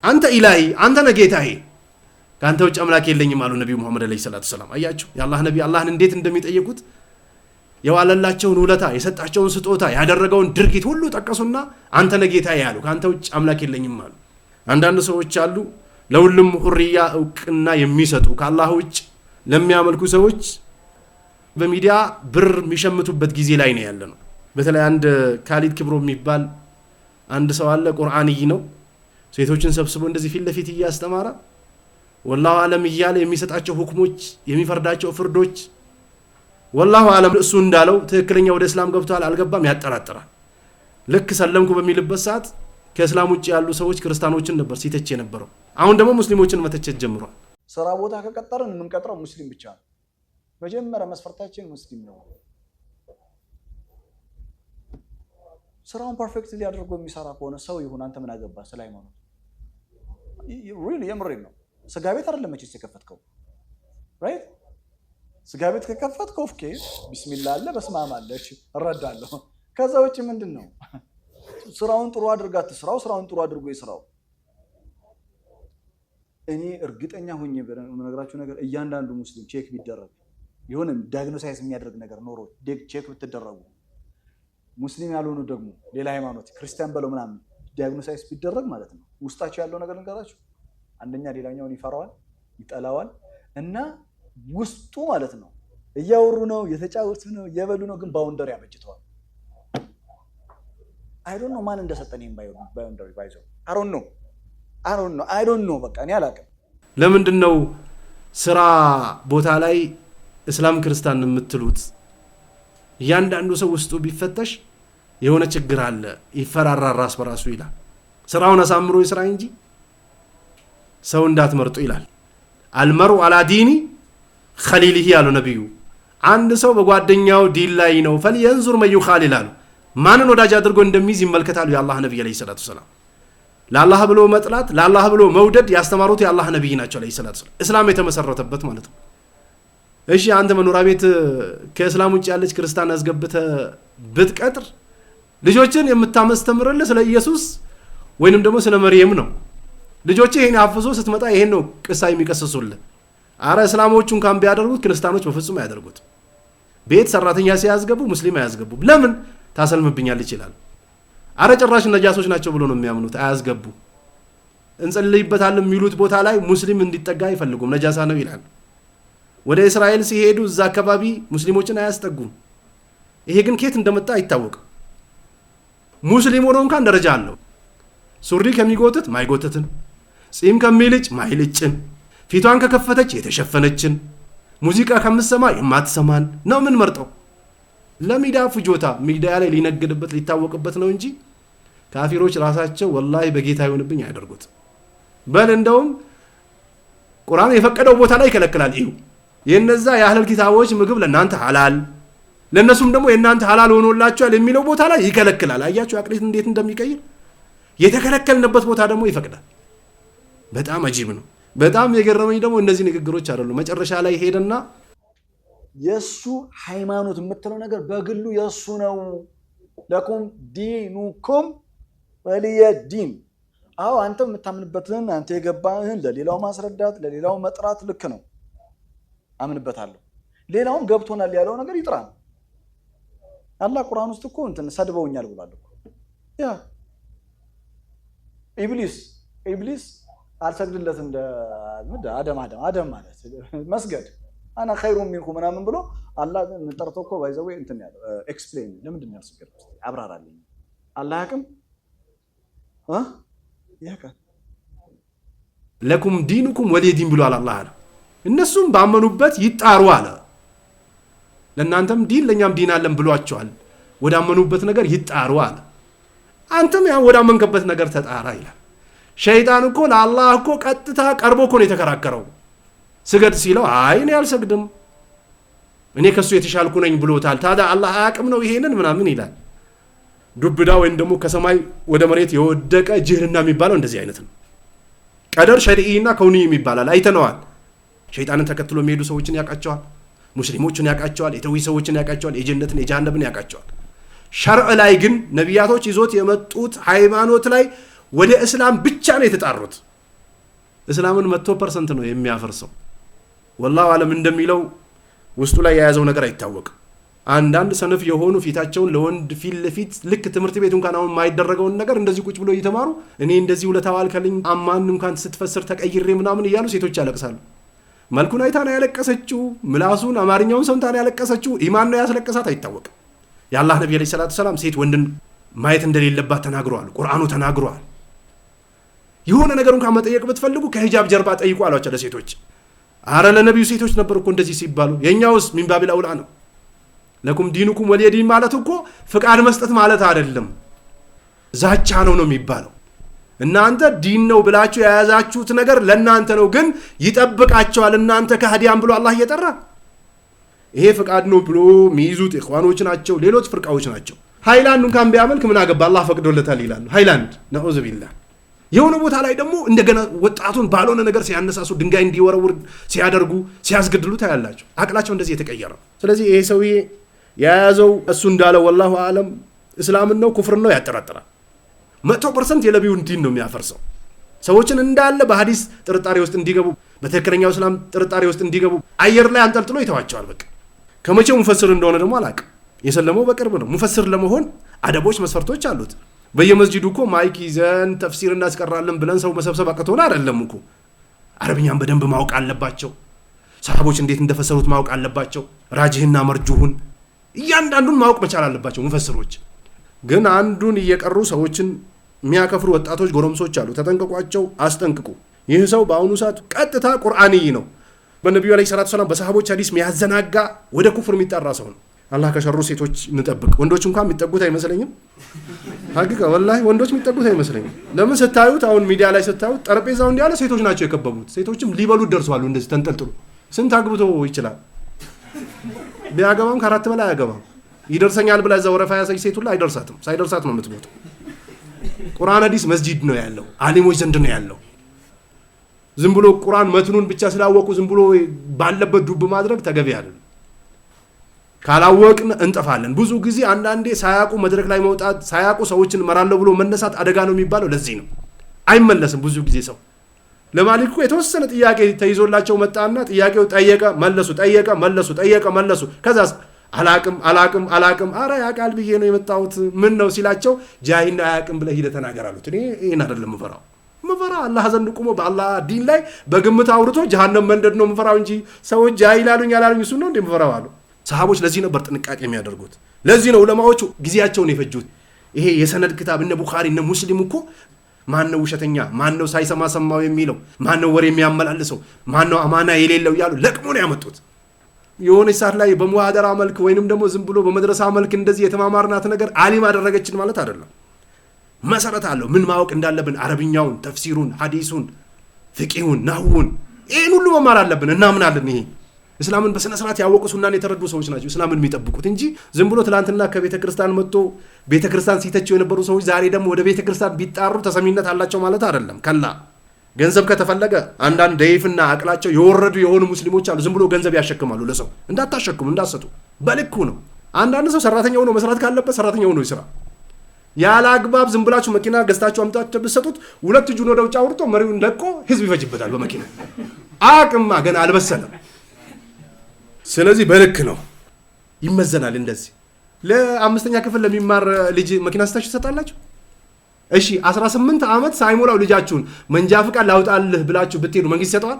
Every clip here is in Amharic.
አንተ ኢላሂ አንተ ነህ ጌታዬ ካንተ ውጭ አምላክ የለኝም አሉ ነብዩ መሐመድ አለይሂ ሰላቱ ሰላም። አያችሁ የአላህ ነብይ አላህን እንዴት እንደሚጠይቁት የዋለላቸውን ውለታ የሰጣቸውን ስጦታ ያደረገውን ድርጊት ሁሉ ጠቀሱና አንተ ነህ ጌታዬ ያሉ ካንተ ውጭ አምላክ የለኝም አሉ። አንዳንድ ሰዎች አሉ ለሁሉም ሁርያ እውቅና የሚሰጡ ከአላህ ውጭ ለሚያመልኩ ሰዎች በሚዲያ ብር የሚሸምቱበት ጊዜ ላይ ነው ያለነው። በተለይ አንድ ካሊድ ክብሮ የሚባል አንድ ሰው አለ ቁርአንይ ነው ሴቶችን ሰብስቦ እንደዚህ ፊት ለፊት እያስተማረ ወላሁ አለም እያለ የሚሰጣቸው ሁክሞች የሚፈርዳቸው ፍርዶች ወላሁ አለም እሱ እንዳለው ትክክለኛ ወደ እስላም ገብቷል አልገባም ያጠራጥራል። ልክ ሰለምኩ በሚልበት ሰዓት ከእስላም ውጭ ያሉ ሰዎች ክርስቲያኖችን ነበር ሲተች የነበረው። አሁን ደግሞ ሙስሊሞችን መተቸት ጀምሯል። ስራ ቦታ ከቀጠረን የምንቀጥረው ሙስሊም ብቻ ነው። መጀመሪያ መስፈርታችን ሙስሊም ነው። ስራውን ፐርፌክትሊ ሊያደርገው የሚሰራ ከሆነ ሰው ይሁን አንተ ምን አገባ ስለ ሃይማኖት ሪሊ የምሬን ነው። ስጋ ቤት አይደለም መቼስ የከፈትከው ራይት። ስጋ ቤት ከከፈትከው ኦኬ ቢስሚላህ አለ በስማም አለ እሺ እረዳለሁ። ከዛ ውጪ ምንድነው ስራውን ጥሩ አድርጋት ስራው ስራውን ጥሩ አድርጎ ይስራው። እኔ እርግጠኛ ሆኜ በነገራችሁ ነገር እያንዳንዱ ሙስሊም ቼክ ቢደረግ የሆነ ዳያግኖሳይዝ የሚያደርግ ነገር ኖሮ ቼክ ብትደረጉ ሙስሊም ያልሆኑ ደግሞ ሌላ ሃይማኖት ክርስቲያን በለው ምናምን ዳያግኖሳይዝ ቢደረግ ማለት ነው ውስጣቸው ያለው ነገር ልንገራችሁ። አንደኛ ሌላኛውን ይፈራዋል ይጠላዋል እና ውስጡ ማለት ነው እያወሩ ነው የተጫወቱ ነው የበሉ ነው ግን ባውንደሪ ያበጅተዋል። I don't know ማን እንደሰጠኝ ባውንደሪ ባይዘው I don't know በቃ እኔ አላውቅም። ለምንድነው ስራ ቦታ ላይ እስላም ክርስቲያን የምትሉት? እያንዳንዱ ሰው ውስጡ ቢፈተሽ የሆነ ችግር አለ ይፈራራል ራስ በራሱ ይላል። ስራውን አሳምሮ ይስራ እንጂ ሰው እንዳትመርጡ ይላል። አልመሩ አላ ዲኒ ኸሊሊሂ ያሉ ነብዩ አንድ ሰው በጓደኛው ዲን ላይ ነው ፈልየንዙር መን ይኻሊል አሉ። ማንን ወዳጅ አድርጎ እንደሚይዝ ይመልከታሉ የአላህ ነብይ አለይሂ ሰላቱ ሰላም። ለአላህ ብሎ መጥላት ለአላህ ብሎ መውደድ ያስተማሩት የአላህ ነብይ ናቸው አለይሂ ሰላቱ ሰላም። እስላም የተመሰረተበት ማለት ነው። እሺ አንተ መኖሪያ ቤት ከእስላም ውጭ ያለች ክርስቲያን አስገብተ ብትቀጥር ልጆችን የምታስተምርልህ ስለ ኢየሱስ ወይንም ደግሞ ስለ መርየም ነው። ልጆች ይሄን አፍዞ ስትመጣ ይሄን ነው ቅሳ የሚቀሰሱልህ። አረ እስላሞቹን ካም ቢያደርጉት ክርስቲያኖች በፍጹም አያደርጉት። ቤት ሰራተኛ ሲያስገቡ ሙስሊም አያስገቡ። ለምን ታሰልምብኛል ይችላል። አረ ጭራሽ ነጃሶች ናቸው ብሎ ነው የሚያምኑት አያስገቡ። እንጸልይበታለን የሚሉት ቦታ ላይ ሙስሊም እንዲጠጋ አይፈልጉም ነጃሳ ነው ይላል። ወደ እስራኤል ሲሄዱ እዛ አካባቢ ሙስሊሞችን አያስጠጉም። ይሄ ግን ከየት እንደመጣ አይታወቅም። ሙስሊም ሆኖ እንኳን ደረጃ አለው። ሱሪ ከሚጎትት ማይጎትትን፣ ጺም ከሚልጭ ማይልጭን፣ ፊቷን ከከፈተች የተሸፈነችን፣ ሙዚቃ ከምትሰማ የማትሰማን ነው ምን መርጠው ለሚዲያ ፍጆታ ሚዲያ ላይ ሊነግድበት ሊታወቅበት ነው እንጂ ካፊሮች ራሳቸው ወላሂ በጌታ ይሆንብኝ ያደርጉት። በል እንደውም ቁርአን የፈቀደው ቦታ ላይ ይከለክላል። ይሁ የነዛ የአህለል ኪታቦች ምግብ ለናንተ ሐላል ለነሱም ደግሞ የናንተ ሐላል ሆኖላቸዋል የሚለው ቦታ ላይ ይከለክላል። አያችሁ አቅሌት እንዴት እንደሚቀይር። የተከለከልንበት ቦታ ደግሞ ይፈቅዳል። በጣም አጂብ ነው። በጣም የገረመኝ ደግሞ እነዚህ ንግግሮች አይደሉም። መጨረሻ ላይ ሄደና የሱ ሃይማኖት የምትለው ነገር በግሉ የሱ ነው። ለኩም ዲኑኩም ወሊየ ዲን። አዎ አንተ የምታምንበትን አንተ የገባህን ለሌላው ማስረዳት ለሌላው መጥራት ልክ ነው፣ አምንበታለሁ። ሌላውም ገብቶናል ያለው ነገር ይጥራል። አላህ ቁርአን ውስጥ እኮ እንትን ሰድበውኛል ብሏል እኮ ያ ኢብሊስ አልሰግድለት እንደ አደም ማለት መስገድ አና ኸይሩ ሚንኩም ምናምን ብሎ አላህ ጠርቶ እኮ ባይዘው እንትን ያለው ኤክስፕሌን ለምንድን ነው ያስገድኩት አብራራልኝ አላህ ያቅም ያቃ ለኩም ዲኑኩም ወሊየ ዲን ብሏል አላህ አለ። እነሱም ባመኑበት ይጣሩ አለ። ለእናንተም ዲን ለኛም ዲን አለን ብሏቸዋል። ወዳመኑበት ነገር ይጣሩ አለ። አንተም ያ ወዳመንከበት ነገር ተጣራ ይላል። ሸይጣን እኮ ለአላህ እኮ ቀጥታ ቀርቦ እኮ ነው የተከራከረው። ስገድ ሲለው አይ እኔ አልሰግድም እኔ ከሱ የተሻልኩ ነኝ ብሎታል። ታዲያ አላህ አያቅም ነው ይሄንን ምናምን ይላል። ዱብዳ ወይም ደግሞ ከሰማይ ወደ መሬት የወደቀ ጅህልና የሚባለው እንደዚህ አይነት ነው። ቀደር ሸርዒና ከውኒ የሚባላል አይተነዋል። ሸይጣንን ተከትሎ የሚሄዱ ሰዎችን ያቃቸዋል፣ ሙስሊሞችን ያቃቸዋል፣ የተውሂድ ሰዎችን ያቃቸዋል፣ የጀነትን የጀሃነምን ያቃቸዋል። ሸርዕ ላይ ግን ነቢያቶች ይዞት የመጡት ሃይማኖት ላይ ወደ እስላም ብቻ ነው የተጣሩት። እስላምን 100% ነው የሚያፈርሰው። ወላሁ አለም እንደሚለው ውስጡ ላይ የያዘው ነገር አይታወቅም። አንዳንድ ሰነፍ የሆኑ ፊታቸውን ለወንድ ፊት ለፊት ልክ ትምህርት ቤት እንኳን አሁን የማይደረገውን ነገር እንደዚህ ቁጭ ብሎ እየተማሩ እኔ እንደዚህ ውለታዋልከልኝ አማን እንኳን ስትፈስር ተቀይሬ ምናምን እያሉ ሴቶች ያለቅሳሉ። መልኩን አይታ ነው ያለቀሰችው፣ ምላሱን አማርኛውን ሰምታ ነው ያለቀሰችው፣ ኢማን ነው ያስለቀሳት አይታወቅም። የአላህ ነብይ አለይሂ ሰላቱ ሰላም ሴት ወንድን ማየት እንደሌለባት ተናግረዋል። ቁርአኑ ተናግረዋል። የሆነ ነገር እንኳን መጠየቅ ብትፈልጉ ከሂጃብ ጀርባ ጠይቁ አሏቸው ለሴቶች። አረ ለነብዩ ሴቶች ነበር እኮ እንደዚህ ሲባሉ፣ የኛውስ ሚንባቢል አውላ ነው። ለኩም ዲኑኩም ወሊየ ዲን ማለት እኮ ፍቃድ መስጠት ማለት አይደለም፣ ዛቻ ነው የሚባለው። እናንተ ዲን ነው ብላችሁ የያዛችሁት ነገር ለእናንተ ነው፣ ግን ይጠብቃቸዋል እናንተ ከሃዲያን ብሎ አላህ እየጠራ ይሄ ፍቃድ ነው ብሎ የሚይዙት ኢኽዋኖች ናቸው፣ ሌሎች ፍርቃዎች ናቸው። ሃይላንድ እንኳን ቢያመልክ ምን አገባ አላህ ፈቅዶለታል ይላሉ። ሃይላንድ ነዑዙ ቢላህ። የሆነ ቦታ ላይ ደግሞ እንደገና ወጣቱን ባልሆነ ነገር ሲያነሳሱ ድንጋይ እንዲወረውር ሲያደርጉ ሲያስገድሉ ታያላቸው። አቅላቸው እንደዚህ የተቀየረ። ስለዚህ ይሄ ሰውዬ የያዘው እሱ እንዳለው ወላሁ አለም እስላምን ነው ኩፍርን ነው ያጠራጥራል። 100% የነቢዩን ዲን ነው የሚያፈርሰው። ሰዎችን እንዳለ በሐዲስ ጥርጣሬ ውስጥ እንዲገቡ፣ በትክክለኛው እስላም ጥርጣሬ ውስጥ እንዲገቡ አየር ላይ አንጠልጥሎ ይተዋቸዋል። በቃ ከመቼው ሙፈስር እንደሆነ ደግሞ አላውቅም። የሰለመው በቅርብ ነው። ሙፈስር ለመሆን አደቦች፣ መስፈርቶች አሉት። በየመስጂዱ እኮ ማይክ ይዘን ተፍሲር እናስቀራለን ብለን ሰው መሰብሰብ አቅቶን አይደለም እኮ። አረብኛን በደንብ ማወቅ አለባቸው። ሰሃቦች እንዴት እንደፈሰሩት ማወቅ አለባቸው። ራጅህና መርጁሁን እያንዳንዱን ማወቅ መቻል አለባቸው ሙፈስሮች። ግን አንዱን እየቀሩ ሰዎችን የሚያከፍሩ ወጣቶች ጎረምሶች አሉ። ተጠንቀቋቸው፣ አስጠንቅቁ። ይህ ሰው በአሁኑ ሰዓት ቀጥታ ቁርአንይ ነው። በነቢዩ ዓለይሂ ሰላቱ ሰላም በሰሃቦች ሐዲስ የሚያዘናጋ ወደ ኩፍር የሚጠራ ሰው ነው። አላህ ከሸሩ ሴቶች እንጠብቅ። ወንዶች እንኳን የሚጠጉት አይመስለኝም። ሀቂቃ ወላሂ ወንዶች የሚጠጉት አይመስለኝም። ለምን ስታዩት አሁን ሚዲያ ላይ ስታዩት ጠረጴዛው እንዲያለ ሴቶች ናቸው የከበቡት። ሴቶችም ሊበሉት ደርሰዋል እንደዚህ ተንጠልጥሎ። ስንት አግብቶ ይችላል? ቢያገባም ከአራት በላይ አያገባም። ይደርሰኛል ብላ እዛ ወረፋ ያሰች ሴት ሁላ አይደርሳትም። ሳይደርሳት ነው የምትሞተው። ቁርአን ሐዲስ መስጂድ ነው ያለው፣ አሊሞች ዘንድ ነው ያለው። ዝም ብሎ ቁርአን መትኑን ብቻ ስላወቁ ዝም ብሎ ባለበት ዱብ ማድረግ ተገቢ አይደለም። ካላወቅን እንጠፋለን። ብዙ ጊዜ አንዳንዴ ሳያውቁ መድረክ ላይ መውጣት፣ ሳያውቁ ሰዎችን መራለሁ ብሎ መነሳት አደጋ ነው የሚባለው ለዚህ ነው። አይመለስም። ብዙ ጊዜ ሰው ለማሊክ እኮ የተወሰነ ጥያቄ ተይዞላቸው መጣና ጥያቄው ጠየቀ መለሱ፣ ጠየቀ መለሱ፣ ጠየቀ መለሱ። ከዛስ አላቅም አረ ያቃል ብዬ ነው የመጣሁት ምን ነው ሲላቸው ጃሂልና አያቅም ብለህ ሂደህ ተናገር አሉት። እኔ ይሄን አይደለም ምፈራው አላህ ዘንድ ቆሞ በአላህ ዲን ላይ በግምት አውርቶ ጀሃነም መንደድ ነው ምፈራው እንጂ ሰዎች ጃሂል አሉኝ አላሉኝ እሱ ነው እንደ ምፈራው አሉ። ሰሃቦች ለዚህ ነበር ጥንቃቄ የሚያደርጉት። ለዚህ ነው ዑለማዎቹ ጊዜያቸውን የፈጁት። ይሄ የሰነድ ክታብ እነ ቡኻሪ እነ ሙስሊም እኮ ማነው ውሸተኛ፣ ማነው ሳይሰማ ሰማው የሚለው፣ ማነው ወሬ የሚያመላልሰው፣ ማነው አማና የሌለው እያሉ ለቅሞ ነው ያመጡት። የሆነ ሰዓት ላይ በሙሃደራ መልክ ወይንም ደግሞ ዝም ብሎ በመድረሳ መልክ እንደዚህ የተማማርናት ነገር አሊም አደረገችን ማለት አይደለም። መሰረት አለው። ምን ማወቅ እንዳለብን አረብኛውን፣ ተፍሲሩን፣ ሐዲሱን፣ ፍቂሁን፣ ናህውን ይሄን ሁሉ መማር አለብን። እናምናለን። ይሄ እስላምን በስነ ስርዓት ያወቁ ሱናን የተረዱ ሰዎች ናቸው እስላምን የሚጠብቁት እንጂ ዝም ብሎ ትላንትና ከቤተ ክርስቲያን መጥቶ ቤተ ክርስቲያን ሲተቸው የነበሩ ሰዎች ዛሬ ደግሞ ወደ ቤተ ክርስቲያን ቢጣሩ ተሰሚነት አላቸው ማለት አይደለም። ከላ ገንዘብ ከተፈለገ አንዳንድ ደይፍና አቅላቸው የወረዱ የሆኑ ሙስሊሞች አሉ። ዝም ብሎ ገንዘብ ያሸክማሉ ለሰው። እንዳታሸክሙ፣ እንዳሰጡ በልኩ ነው። አንዳንድ ሰው ሰራተኛ ሆኖ መስራት ካለበት ሰራተኛ ሆኖ ይስራ። ያለ አግባብ ዝም ብላችሁ መኪና ገዝታችሁ አምጣችሁ ብትሰጡት ሁለት እጁን ወደ ውጭ አውርቶ መሪውን ለቆ ህዝብ ይፈጅበታል በመኪና። አቅማ ገና አልበሰለም። ስለዚህ በልክ ነው ይመዘናል። እንደዚህ ለአምስተኛ ክፍል ለሚማር ልጅ መኪና ስታችሁ ትሰጣላችሁ? እሺ 18 ዓመት ሳይሞላው ልጃችሁን መንጃ ፍቃድ ላውጣልህ ብላችሁ ብትሄዱ መንግስት ይሰጠዋል?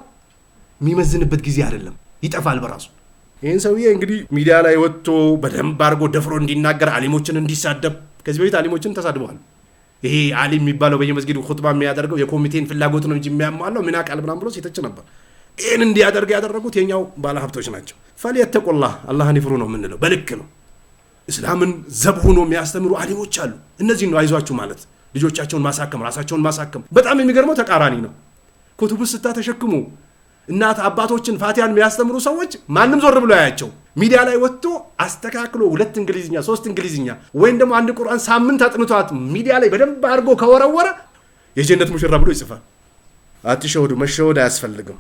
የሚመዝንበት ጊዜ አይደለም፣ ይጠፋል በራሱ። ይህን ሰውዬ እንግዲህ ሚዲያ ላይ ወጥቶ በደንብ አድርጎ ደፍሮ እንዲናገር፣ አሊሞችን እንዲሳደብ፣ ከዚህ በፊት አሊሞችን ተሳድበዋል። ይሄ አሊም የሚባለው በየመስጊዱ ኹጥባ የሚያደርገው የኮሚቴን ፍላጎት ነው እንጂ የሚያሟላው ምን ያውቃል ምናምን ብሎ ሲተች ነበር። ይህን እንዲያደርግ ያደረጉት የኛው ባለሀብቶች ናቸው። ፈሊየተቁላህ አላህን ይፍሩ ነው የምንለው። በልክ ነው። እስላምን ዘብ ሆኖ የሚያስተምሩ አሊሞች አሉ። እነዚህ ነው አይዟችሁ ማለት፣ ልጆቻቸውን ማሳከም፣ ራሳቸውን ማሳከም። በጣም የሚገርመው ተቃራኒ ነው። ኩቱብ ስታ ተሸክሙ እናት አባቶችን ፋቲያን የሚያስተምሩ ሰዎች ማንም ዞር ብሎ ያያቸው። ሚዲያ ላይ ወጥቶ አስተካክሎ 2 እንግሊዝኛ 3 እንግሊዝኛ ወይም ደግሞ አንድ ቁርአን ሳምንት አጥንቷት ሚዲያ ላይ በደንብ አድርጎ ከወረወረ የጀነት ሙሽራ ብሎ ይጽፋል። አትሸወዱ፣ መሸወድ አያስፈልግም።